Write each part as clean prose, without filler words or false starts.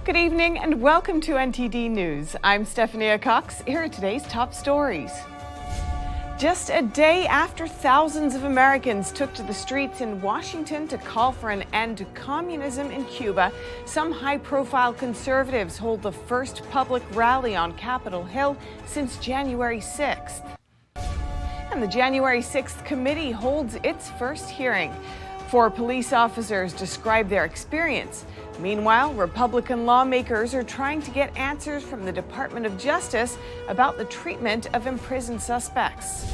Good evening and welcome to NTD News. I'm Stephanie Cox. Here are today's top stories. Just a day after thousands of Americans took to the streets in Washington to call for an end to communism in Cuba, some high-profile conservatives hold the first public rally on Capitol Hill since January 6th. And the January 6th committee holds its first hearing. 4 police officers describe their experience. Meanwhile, Republican lawmakers are trying to get answers from the Department of Justice about the treatment of imprisoned suspects.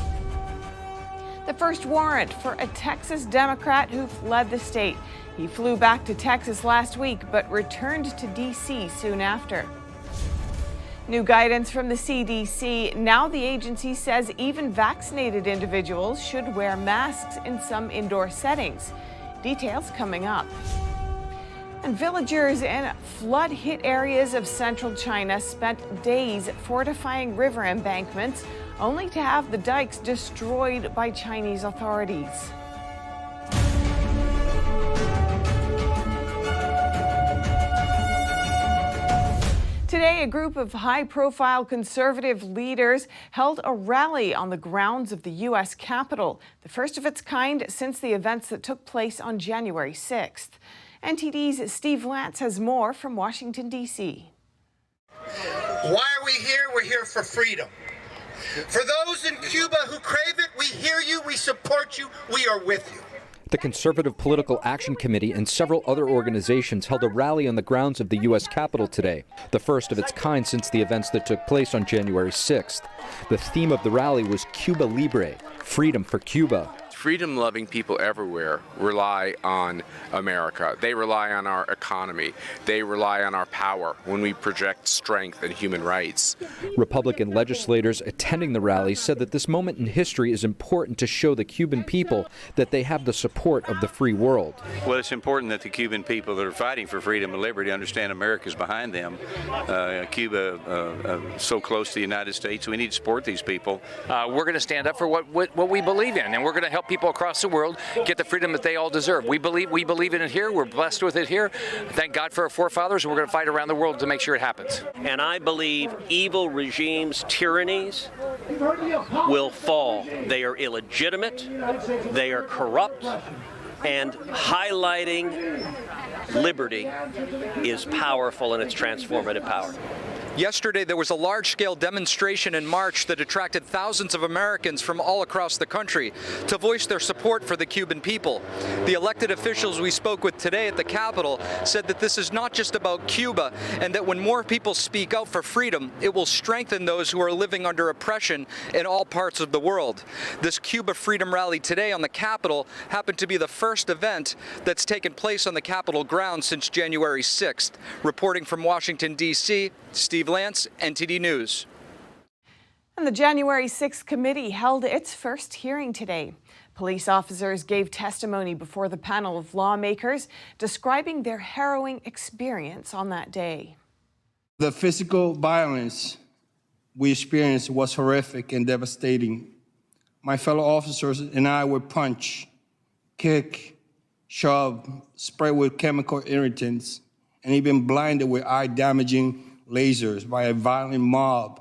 The first warrant for a Texas Democrat who fled the state. He flew back to Texas last week but returned to D.C. soon after. New guidance from the CDC. Now the agency says even vaccinated individuals should wear masks in some indoor settings. Details coming up. And villagers in flood-hit areas of central China spent days fortifying river embankments, only to have the dikes destroyed by Chinese authorities. Today, a group of high-profile conservative leaders held a rally on the grounds of the U.S. Capitol, the first of its kind since the events that took place on January 6th. NTD's Steve Lance has more from Washington, D.C. Why are we here? We're here for freedom. For those in Cuba who crave it, we hear you, we support you, we are with you. The Conservative Political Action Committee and several other organizations held a rally on the grounds of the U.S. Capitol today, the first of its kind since the events that took place on January 6th. The theme of the rally was Cuba Libre, freedom for Cuba. Freedom-loving people everywhere rely on America. They rely on our economy. They rely on our power when we project strength and human rights. Republican legislators attending the rally said that this moment in history is important to show the Cuban people that they have the support of the free world. Well, it's important that the Cuban people that are fighting for freedom and liberty understand America's behind them. Cuba, so close to the United States, we need to support these people. We're going to stand up for what we believe in, and we're going to help people across the world get the freedom that they all deserve. We believe in it here. We're blessed with it here. Thank God for our forefathers, and we're going to fight around the world to make sure it happens. And I believe evil regimes, tyrannies will fall. They are illegitimate, they are corrupt, and highlighting liberty is powerful in its transformative power. Yesterday, there was a large-scale demonstration in March that attracted thousands of Americans from all across the country to voice their support for the Cuban people. The elected officials we spoke with today at the Capitol said that this is not just about Cuba, and that when more people speak out for freedom, it will strengthen those who are living under oppression in all parts of the world. This Cuba Freedom Rally today on the Capitol happened to be the first event that's taken place on the Capitol grounds since January 6th. Reporting from Washington, D.C., Steve Lance, NTD News. And the January 6th committee held its first hearing today. Police officers gave testimony before the panel of lawmakers, describing their harrowing experience on that day. The physical violence we experienced was horrific and devastating. My fellow officers and I were punched, kicked, shoved, sprayed with chemical irritants, and even blinded with eye-damaging lasers by a violent mob,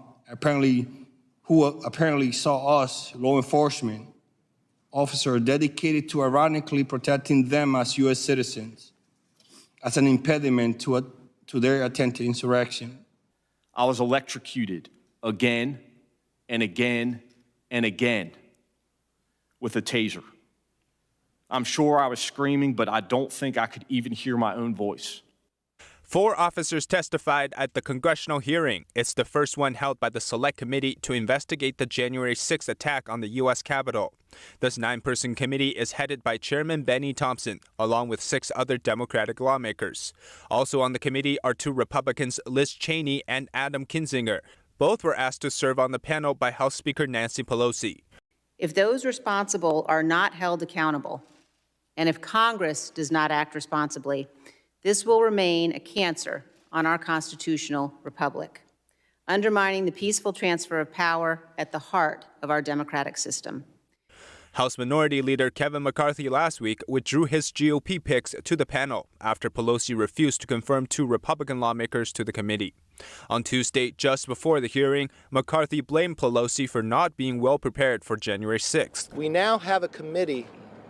who apparently saw us, law enforcement officers, dedicated to ironically protecting them as U.S. citizens, as an impediment to their attempted insurrection. I was electrocuted again and again and again with a taser. I'm sure I was screaming, but I don't think I could even hear my own voice. 4 officers testified at the congressional hearing. It's the first one held by the Select Committee to investigate the January 6th attack on the U.S. Capitol. This 9-person committee is headed by Chairman Benny Thompson, along with 6 other Democratic lawmakers. Also on the committee are 2 Republicans, Liz Cheney and Adam Kinzinger. Both were asked to serve on the panel by House Speaker Nancy Pelosi. If those responsible are not held accountable, and if Congress does not act responsibly, this will remain a cancer on our constitutional republic, undermining the peaceful transfer of power at the heart of our democratic system. House Minority Leader Kevin McCarthy last week withdrew his GOP picks to the panel after Pelosi refused to confirm 2 Republican lawmakers to the committee. On Tuesday, just before the hearing, McCarthy blamed Pelosi for not being well prepared for January 6th. We now have a committee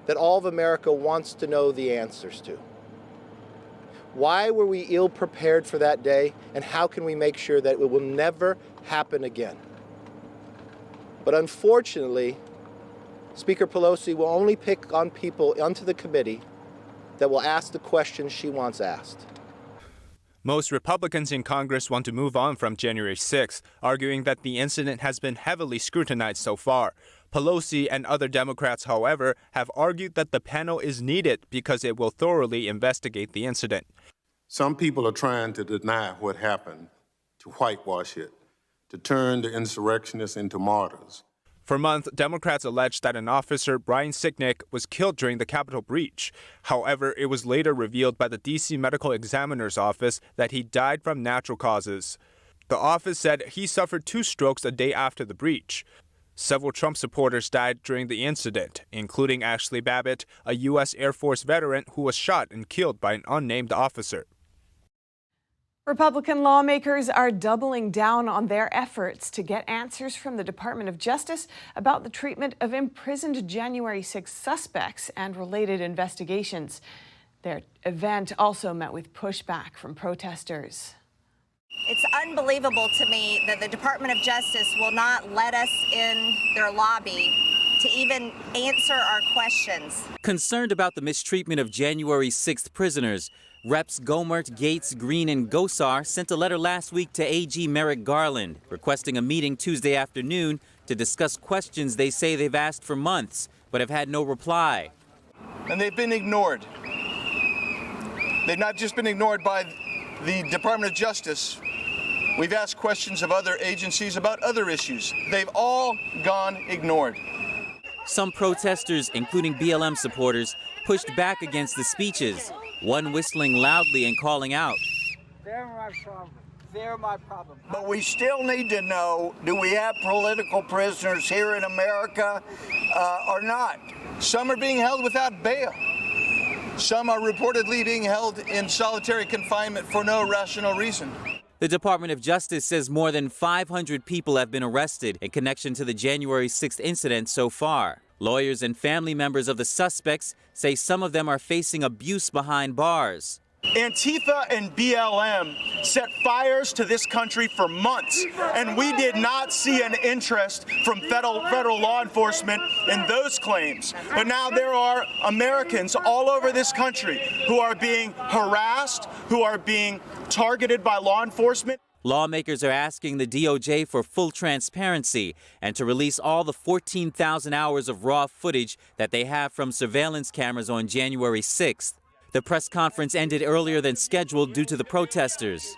that all of America wants to know the answers to. Why were we ill prepared for that day, and how can we make sure that it will never happen again? But unfortunately, Speaker Pelosi will only pick on people onto the committee that will ask the questions she wants asked. Most Republicans in Congress want to move on from January 6th, arguing that the incident has been heavily scrutinized so far. Pelosi and other Democrats, however, have argued that the panel is needed because it will thoroughly investigate the incident. Some people are trying to deny what happened, to whitewash it, to turn the insurrectionists into martyrs. For months, Democrats alleged that an officer, Brian Sicknick, was killed during the Capitol breach. However, it was later revealed by the D.C. Medical Examiner's Office that he died from natural causes. The office said he suffered 2 strokes a day after the breach. Several Trump supporters died during the incident, including Ashley Babbitt, a U.S. Air Force veteran who was shot and killed by an unnamed officer. Republican lawmakers are doubling down on their efforts to get answers from the Department of Justice about the treatment of imprisoned January 6 suspects and related investigations. Their event also met with pushback from protesters. It's unbelievable to me that the Department of Justice will not let us in their lobby to even answer our questions. Concerned about the mistreatment of January 6th prisoners, Reps Gomert, Gates, Green, and Gosar sent a letter last week to AG Merrick Garland, requesting a meeting Tuesday afternoon to discuss questions they say they've asked for months, but have had no reply. And they've been ignored. They've not just been ignored by the Department of Justice. We've asked questions of other agencies about other issues. They've all gone ignored. Some protesters, including BLM supporters, pushed back against the speeches, one whistling loudly and calling out. They're my problem. They're my problem. But we still need to know, do we have political prisoners here in America or not? Some are being held without bail. Some are reportedly being held in solitary confinement for no rational reason. The Department of Justice says more than 500 people have been arrested in connection to the January 6th incident so far. Lawyers and family members of the suspects say some of them are facing abuse behind bars. Antifa and BLM set fires to this country for months, and we did not see an interest from federal law enforcement in those claims. But now there are Americans all over this country who are being harassed, who are being targeted by law enforcement. Lawmakers are asking the DOJ for full transparency and to release all the 14,000 hours of raw footage that they have from surveillance cameras on January 6th. The press conference ended earlier than scheduled due to the protesters.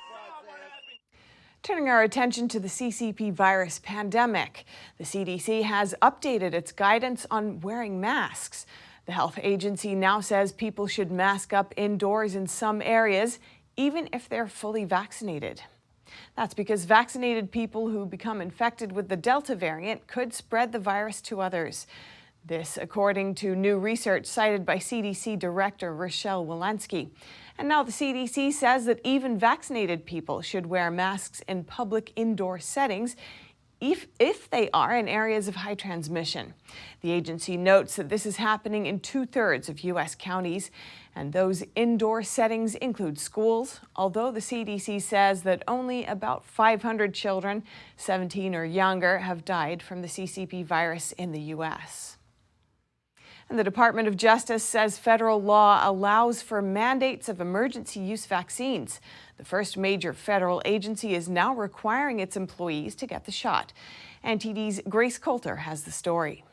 Turning our attention to the CCP virus pandemic, the CDC has updated its guidance on wearing masks. The health agency now says people should mask up indoors in some areas, even if they're fully vaccinated. That's because vaccinated people who become infected with the Delta variant could spread the virus to others. This, according to new research cited by CDC Director Rochelle Walensky. And now the CDC says that even vaccinated people should wear masks in public indoor settings if they are in areas of high transmission. The agency notes that this is happening in 2/3 of U.S. counties, and those indoor settings include schools, although the CDC says that only about 500 children, 17 or younger, have died from the CCP virus in the U.S. And the Department of Justice says federal law allows for mandates of emergency use vaccines. The first major federal agency is now requiring its employees to get the shot. NTD's Grace Coulter has the story.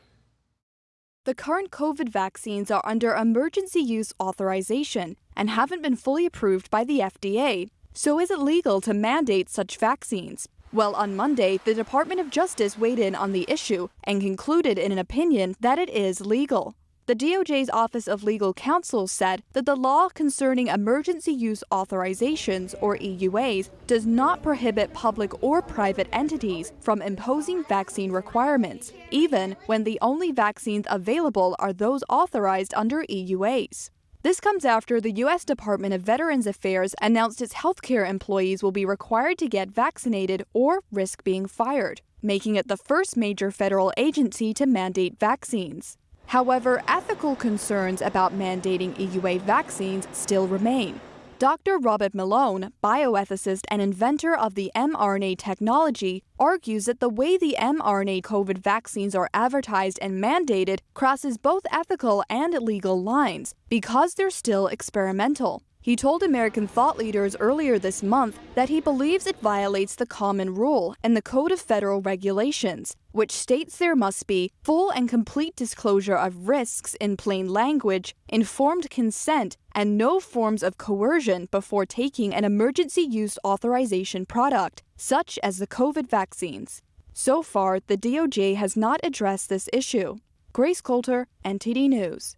The current COVID vaccines are under emergency use authorization and haven't been fully approved by the FDA. So is it legal to mandate such vaccines? Well, on Monday, the Department of Justice weighed in on the issue and concluded in an opinion that it is legal. The DOJ's Office of Legal Counsel said that the law concerning emergency use authorizations, or EUAs, does not prohibit public or private entities from imposing vaccine requirements, even when the only vaccines available are those authorized under EUAs. This comes after the U.S. Department of Veterans Affairs announced its healthcare employees will be required to get vaccinated or risk being fired, making it the first major federal agency to mandate vaccines. However, ethical concerns about mandating EUA vaccines still remain. Dr. Robert Malone, bioethicist and inventor of the mRNA technology, argues that the way the mRNA COVID vaccines are advertised and mandated crosses both ethical and legal lines because they're still experimental. He told American thought leaders earlier this month that he believes it violates the common rule in the Code of Federal Regulations, which states there must be full and complete disclosure of risks in plain language, informed consent, and no forms of coercion before taking an emergency use authorization product, such as the COVID vaccines. So far, the DOJ has not addressed this issue. Grace Coulter, NTD News.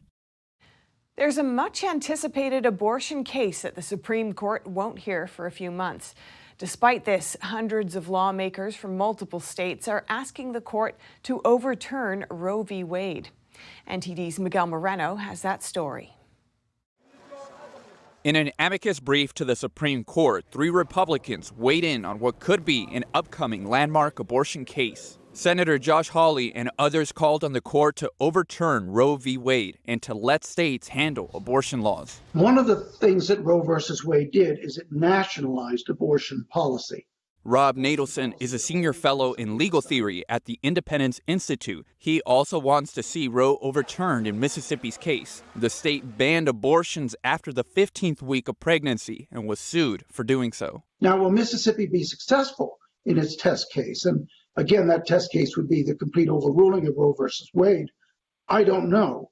There's a much-anticipated abortion case that the Supreme Court won't hear for a few months. Despite this, hundreds of lawmakers from multiple states are asking the court to overturn Roe v. Wade. NTD's Miguel Moreno has that story. In an amicus brief to the Supreme Court, 3 Republicans weighed in on what could be an upcoming landmark abortion case. Senator Josh Hawley and others called on the court to overturn Roe v. Wade and to let states handle abortion laws. One of the things that Roe versus Wade did is it nationalized abortion policy. Rob Nadelson is a senior fellow in legal theory at the Independence Institute. He also wants to see Roe overturned in Mississippi's case. The state banned abortions after the 15th week of pregnancy and was sued for doing so. Now, will Mississippi be successful in its test case? And again, that test case would be the complete overruling of Roe versus Wade. I don't know.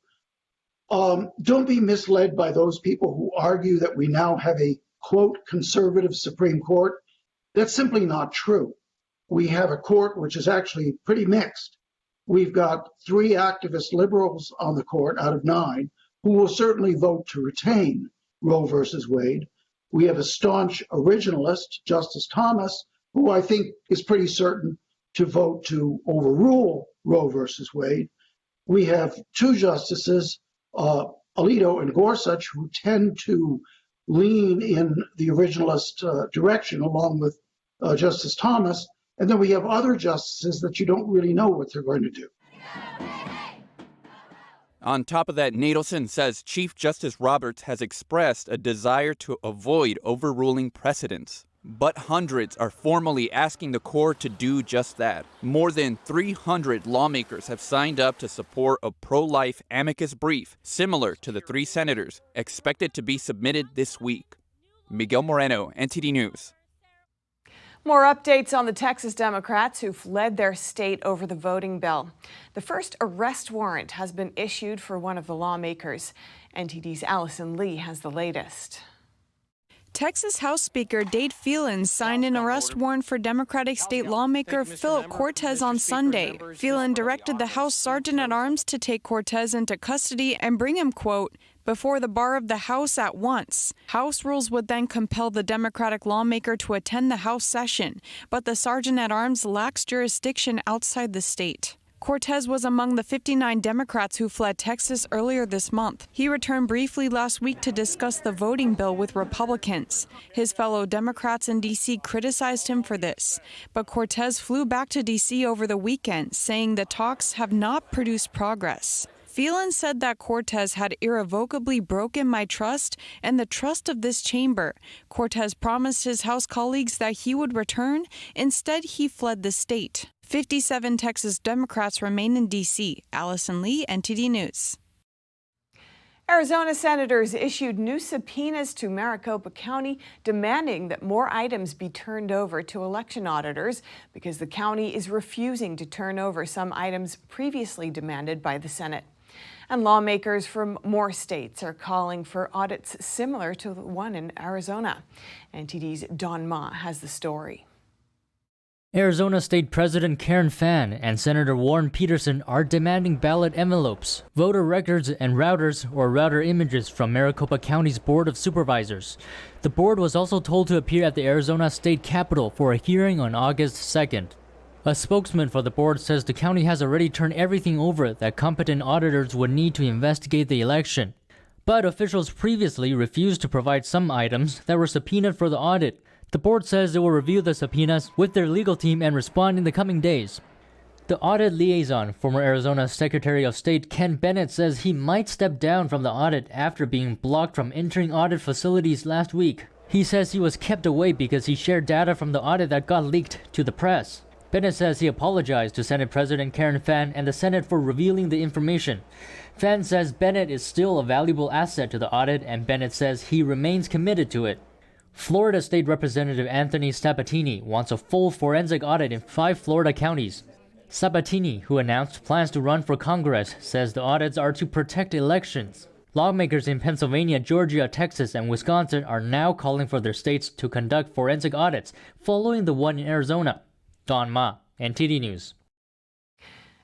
Don't be misled by those people who argue that we now have a, quote, conservative Supreme Court. That's simply not true. We have a court which is actually pretty mixed. We've got 3 activist liberals on the court out of 9 who will certainly vote to retain Roe versus Wade. We have a staunch originalist, Justice Thomas, who I think is pretty certain to vote to overrule Roe versus Wade. We have 2 justices, Alito and Gorsuch, who tend to lean in the originalist direction along with Justice Thomas. And then we have other justices that you don't really know what they're going to do. On top of that, Nadelson says Chief Justice Roberts has expressed a desire to avoid overruling precedents. But hundreds are formally asking the court to do just that. More than 300 lawmakers have signed up to support a pro-life amicus brief similar to the 3 senators, expected to be submitted this week. Miguel Moreno, NTD News. More updates on the Texas Democrats who fled their state over the voting bill. The first arrest warrant has been issued for one of the lawmakers. NTD's Allison Lee has the latest. Texas House Speaker Dade Phelan signed an arrest warrant for Democratic state lawmaker Philip Cortez on Sunday. Phelan directed the House Sergeant-at-Arms to take Cortez into custody and bring him, quote, before the bar of the House at once. House rules would then compel the Democratic lawmaker to attend the House session, but the Sergeant-at-Arms lacks jurisdiction outside the state. Cortez was among the 59 Democrats who fled Texas earlier this month. He returned briefly last week to discuss the voting bill with Republicans. His fellow Democrats in D.C. criticized him for this, but Cortez flew back to D.C. over the weekend, saying the talks have not produced progress. Phelan said that Cortez had irrevocably broken my trust and the trust of this chamber. Cortez promised his House colleagues that he would return. Instead, he fled the state. 57 Texas Democrats remain in D.C. Allison Lee, NTD News. Arizona senators issued new subpoenas to Maricopa County demanding that more items be turned over to election auditors because the county is refusing to turn over some items previously demanded by the Senate. And lawmakers from more states are calling for audits similar to the one in Arizona. NTD's Don Ma has the story. Arizona State President Karen Fann and Senator Warren Peterson are demanding ballot envelopes, voter records, and routers or router images from Maricopa County's Board of Supervisors. The board was also told to appear at the Arizona State Capitol for a hearing on August 2nd. A spokesman for the board says the county has already turned everything over that competent auditors would need to investigate the election. But officials previously refused to provide some items that were subpoenaed for the audit. The board says it will review the subpoenas with their legal team and respond in the coming days. The audit liaison, former Arizona Secretary of State Ken Bennett, says he might step down from the audit after being blocked from entering audit facilities last week. He says he was kept away because he shared data from the audit that got leaked to the press. Bennett says he apologized to Senate President Karen Fann and the Senate for revealing the information. Fann says Bennett is still a valuable asset to the audit, and Bennett says he remains committed to it. Florida State Representative Anthony Sabatini wants a full forensic audit in 5 Florida counties. Sabatini, who announced plans to run for Congress, says the audits are to protect elections. Lawmakers in Pennsylvania, Georgia, Texas, and Wisconsin are now calling for their states to conduct forensic audits, following the one in Arizona. Don Ma, NTD News.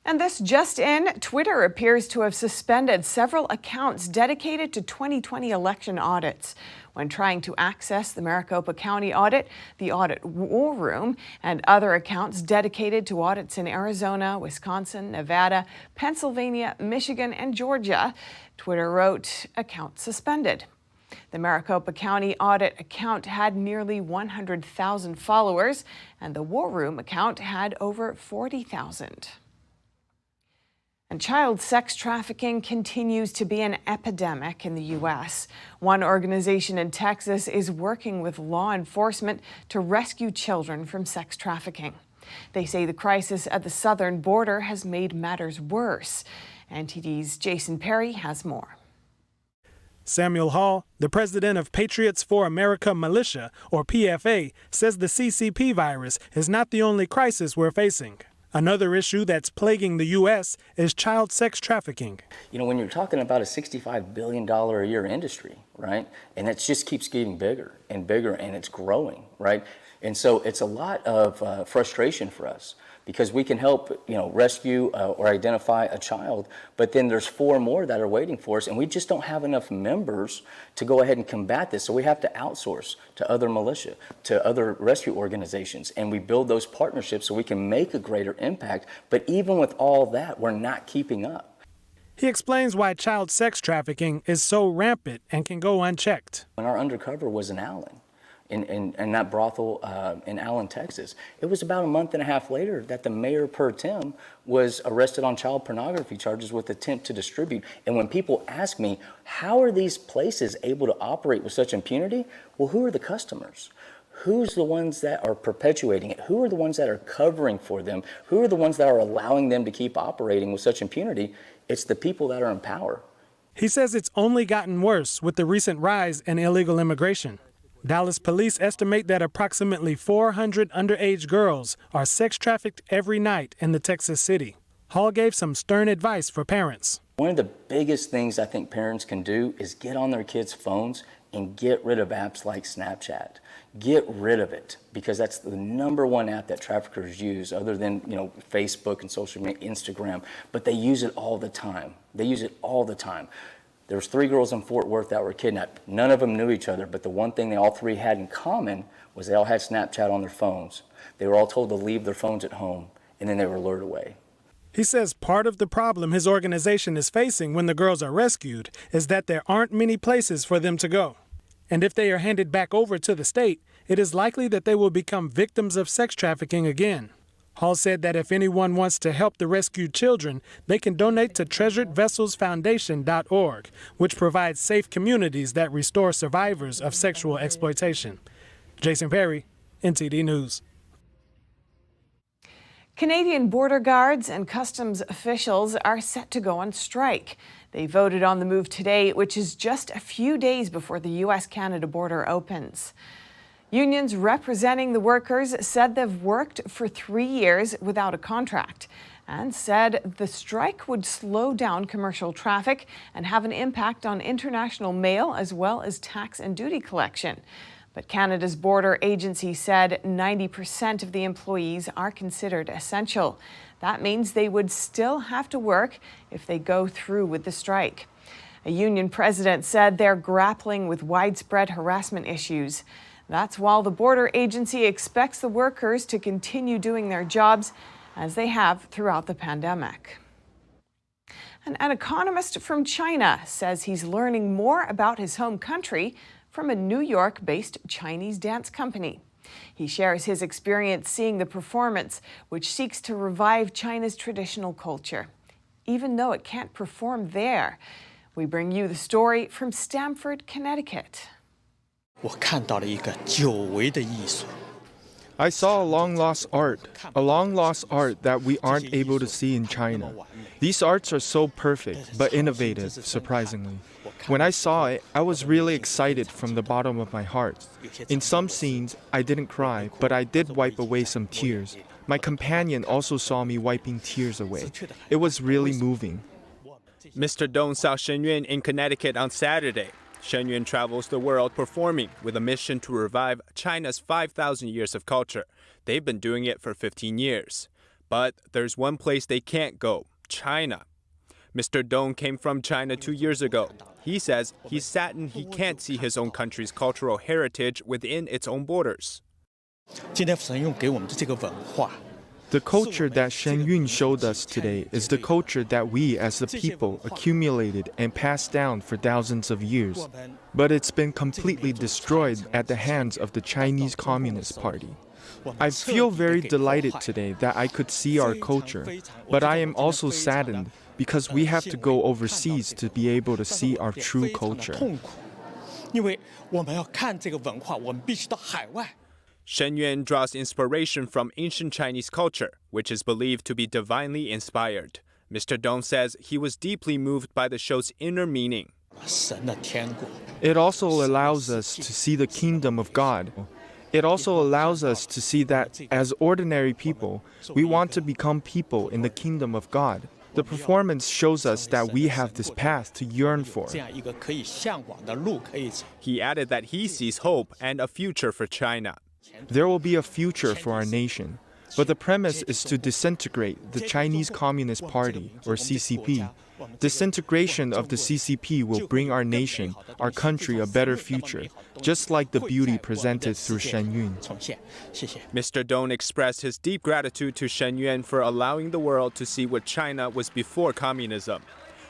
And this just in, Twitter appears to have suspended several accounts dedicated to 2020 election audits. When trying to access the Maricopa County audit, the audit war room, and other accounts dedicated to audits in Arizona, Wisconsin, Nevada, Pennsylvania, Michigan, and Georgia, Twitter wrote, account suspended. The Maricopa County audit account had nearly 100,000 followers, and the war room account had over 40,000. And child sex trafficking continues to be an epidemic in the U.S. One organization in Texas is working with law enforcement to rescue children from sex trafficking. They say the crisis at the southern border has made matters worse. NTD's Jason Perry has more. Samuel Hall, the president of Patriots for America Militia, or PFA, says the CCP virus is not the only crisis we're facing. Another issue that's plaguing the U.S. is child sex trafficking. You know, when you're talking about a $65 billion a year industry, right, and it just keeps getting bigger, and it's growing, right? And so it's a lot of frustration for us because we can help, rescue or identify a child, but then there's 4 more that are waiting for us, and we just don't have enough members to go ahead and combat this. So we have to outsource to other militia, to other rescue organizations, and we build those partnerships so we can make a greater impact. But even with all that, we're not keeping up. He explains why child sex trafficking is so rampant and can go unchecked. When our undercover was in Allen, in that brothel in Allen, Texas. It was about a month and a half later that the mayor per tem was arrested on child pornography charges with attempt to distribute. And when people ask me, how are these places able to operate with such impunity? Well, who are the customers? Who's the ones that are perpetuating it? Who are the ones that are covering for them? Who are the ones that are allowing them to keep operating with such impunity? It's the people that are in power. He says it's only gotten worse with the recent rise in illegal immigration. Dallas police estimate that approximately 400 underage girls are sex trafficked every night in the Texas city. Hall gave some stern advice for parents. One of the biggest things I think parents can do is get on their kids' phones and get rid of apps like Snapchat. Get rid of it, because that's the #1 app that traffickers use, other than Facebook and social media, Instagram. But they use it all the time. There was 3 girls in Fort Worth that were kidnapped. None of them knew each other, but the one thing they all 3 had in common was they all had Snapchat on their phones. They were all told to leave their phones at home, and then they were lured away. He says part of the problem his organization is facing when the girls are rescued is that there aren't many places for them to go. And if they are handed back over to the state, it is likely that they will become victims of sex trafficking again. Hall said that if anyone wants to help the rescued children, they can donate to treasuredvesselsfoundation.org, which provides safe communities that restore survivors of sexual exploitation. Jason Perry, NTD News. Canadian border guards and customs officials are set to go on strike. They voted on the move today, which is just a few days before the U.S.-Canada border opens. Unions representing the workers said they've worked for 3 years without a contract and said the strike would slow down commercial traffic and have an impact on international mail as well as tax and duty collection. But Canada's border agency said 90% of the employees are considered essential. That means they would still have to work if they go through with the strike. A union president said they're grappling with widespread harassment issues. That's while the border agency expects the workers to continue doing their jobs as they have throughout the pandemic. And an economist from China says he's learning more about his home country from a New York-based Chinese dance company. He shares his experience seeing the performance, which seeks to revive China's traditional culture, even though it can't perform there. We bring you the story from Stamford, Connecticut. I saw a long-lost art that we aren't able to see in China. These arts are so perfect, but innovative, surprisingly. When I saw it, I was really excited from the bottom of my heart. In some scenes, I didn't cry, but I did wipe away some tears. My companion also saw me wiping tears away. It was really moving. Mr. Dong saw Shen Yun in Connecticut on Saturday. Shen Yun travels the world performing with a mission to revive China's 5,000 years of culture. They've been doing it for 15 years. But there's one place they can't go, China. Mr. Dong came from China 2 years ago. He says he's saddened he can't see his own country's cultural heritage within its own borders. The culture that Shen Yun showed us today is the culture that we as the people accumulated and passed down for thousands of years. But it's been completely destroyed at the hands of the Chinese Communist Party. I feel very delighted today that I could see our culture, but I am also saddened because we have to go overseas to be able to see our true culture. Shen Yun draws inspiration from ancient Chinese culture, which is believed to be divinely inspired. Mr. Dong says he was deeply moved by the show's inner meaning. It also allows us to see the kingdom of God. It also allows us to see that, as ordinary people, we want to become people in the kingdom of God. The performance shows us that we have this path to yearn for. He added that he sees hope and a future for China. There will be a future for our nation, but the premise is to disintegrate the Chinese Communist Party, or CCP. Disintegration of the CCP will bring our nation, our country, a better future, just like the beauty presented through Shen Yun. Mr. Dong expressed his deep gratitude to Shen Yun for allowing the world to see what China was before communism.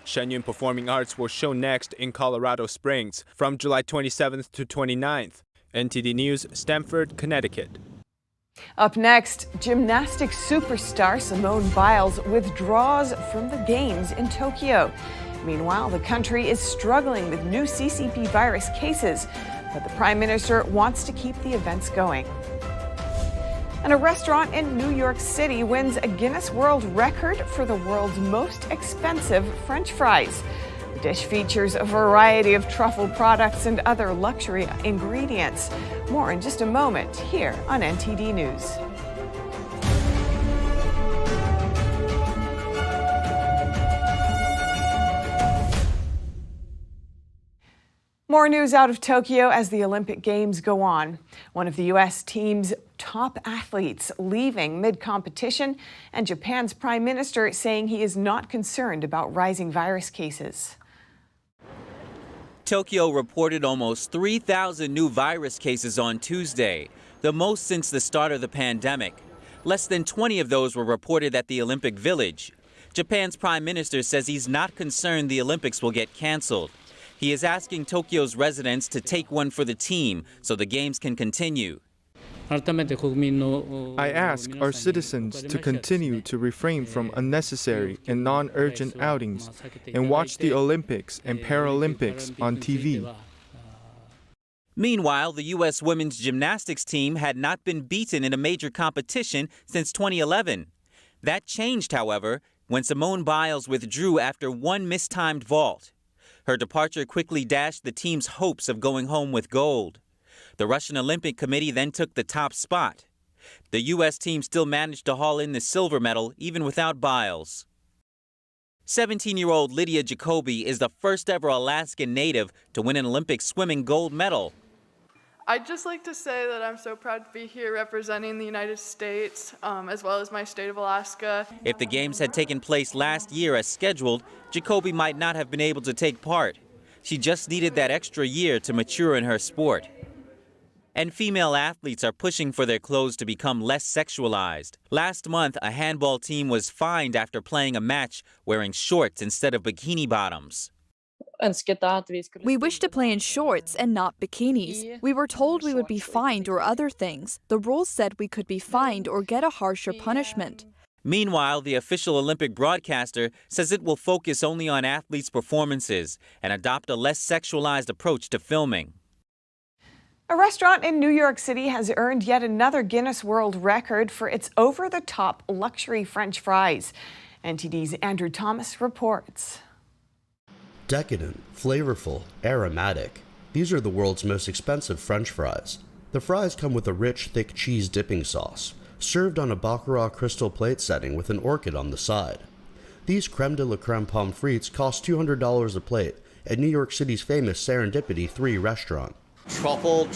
Shen Yun Performing Arts will show next in Colorado Springs from July 27th to 29th. NTD News, Stamford, Connecticut. Up next, gymnastics superstar Simone Biles withdraws from the Games in Tokyo. Meanwhile, the country is struggling with new CCP virus cases, but the Prime Minister wants to keep the events going. And a restaurant in New York City wins a Guinness World Record for the world's most expensive French fries. The dish features a variety of truffle products and other luxury ingredients. More in just a moment here on NTD News. More news out of Tokyo as the Olympic Games go on. One of the U.S. team's top athletes leaving mid-competition, and Japan's Prime Minister saying he is not concerned about rising virus cases. Tokyo reported almost 3,000 new virus cases on Tuesday, the most since the start of the pandemic. Less than 20 of those were reported at the Olympic Village. Japan's Prime Minister says he's not concerned the Olympics will get canceled. He is asking Tokyo's residents to take one for the team so the games can continue. I ask our citizens to continue to refrain from unnecessary and non-urgent outings and watch the Olympics and Paralympics on TV. Meanwhile, the U.S. women's gymnastics team had not been beaten in a major competition since 2011. That changed, however, when Simone Biles withdrew after one mistimed vault. Her departure quickly dashed the team's hopes of going home with gold. The Russian Olympic Committee then took the top spot. The U.S. team still managed to haul in the silver medal even without Biles. 17-year-old Lydia Jacoby is the first ever Alaskan native to win an Olympic swimming gold medal. I'd just like to say that I'm so proud to be here representing the United States, as well as my state of Alaska. If the games had taken place last year as scheduled, Jacoby might not have been able to take part. She just needed that extra year to mature in her sport. And female athletes are pushing for their clothes to become less sexualized. Last month, a handball team was fined after playing a match wearing shorts instead of bikini bottoms. We wish to play in shorts and not bikinis. We were told we would be fined or other things. The rules said we could be fined or get a harsher punishment. Meanwhile, the official Olympic broadcaster says it will focus only on athletes' performances and adopt a less sexualized approach to filming. A restaurant in New York City has earned yet another Guinness World Record for its over-the-top luxury French fries. NTD's Andrew Thomas reports. Decadent, flavorful, aromatic. These are the world's most expensive French fries. The fries come with a rich, thick cheese dipping sauce, served on a Baccarat crystal plate setting with an orchid on the side. These creme de la creme pommes frites cost $200 a plate at New York City's famous Serendipity 3 restaurant. Truffle,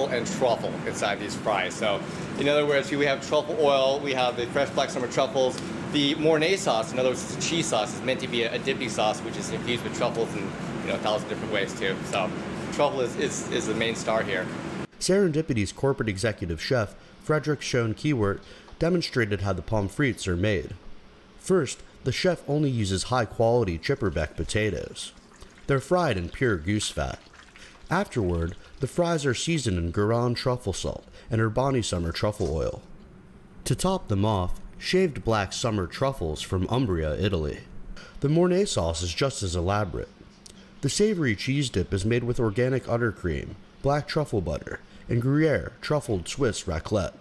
and truffle inside these fries. So, in other words, we have truffle oil, we have the fresh black summer truffles. The Mornay sauce, in other words, it's a cheese sauce, is meant to be a dipping sauce, which is infused with truffles in 1,000 different ways too. So, truffle is the main star here. Serendipity's corporate executive chef, Frederick Schoen Kiewert, demonstrated how the pommes frites are made. First, the chef only uses high-quality chipperbeck potatoes. They're fried in pure goose fat. Afterward, the fries are seasoned in Guerin truffle salt and Urbani summer truffle oil. To top them off, shaved black summer truffles from Umbria, Italy. The Mornay sauce is just as elaborate. The savory cheese dip is made with organic udder cream, black truffle butter, and Gruyere truffled Swiss raclette.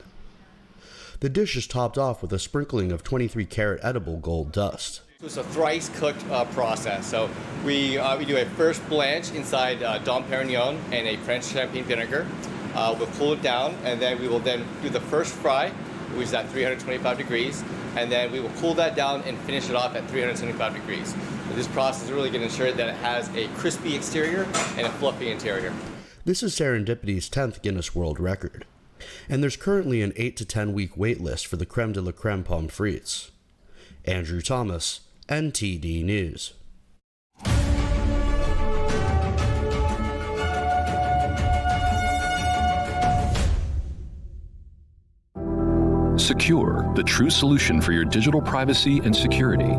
The dish is topped off with a sprinkling of 23-karat edible gold dust. It's a thrice cooked process. So we do a first blanch inside Dom Perignon and a French champagne vinegar. We'll cool it down, and then we will then do the first fry, which is at 325 degrees, and then we will cool that down and finish it off at 375 degrees. So this process is really going to ensure that it has a crispy exterior and a fluffy interior. This is Serendipity's 10th Guinness World Record, and there's currently an 8 to 10 week wait list for the creme de la creme pommes frites. Andrew Thomas, NTD News. Secure, the true solution for your digital privacy and security.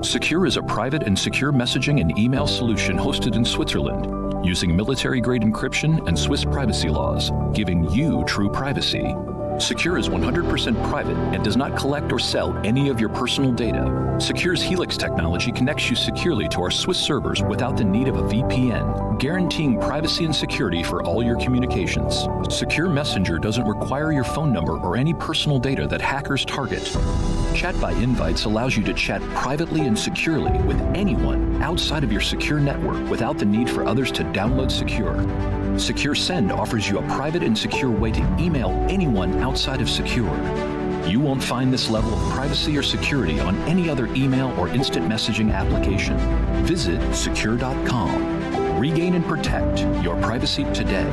Secure is a private and secure messaging and email solution hosted in Switzerland, using military-grade encryption and Swiss privacy laws, giving you true privacy. Secure is 100% private and does not collect or sell any of your personal data. Secure's Helix technology connects you securely to our Swiss servers without the need of a VPN, guaranteeing privacy and security for all your communications. Secure Messenger doesn't require your phone number or any personal data that hackers target. Chat by Invites allows you to chat privately and securely with anyone outside of your secure network without the need for others to download Secure. Secure Send offers you a private and secure way to email anyone outside of Secure. You won't find this level of privacy or security on any other email or instant messaging application. Visit secure.com. Regain and protect your privacy today.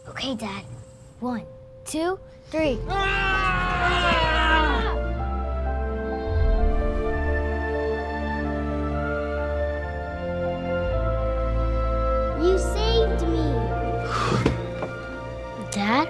Okay, Dad. 1, 2, 3. You saved me. Dad?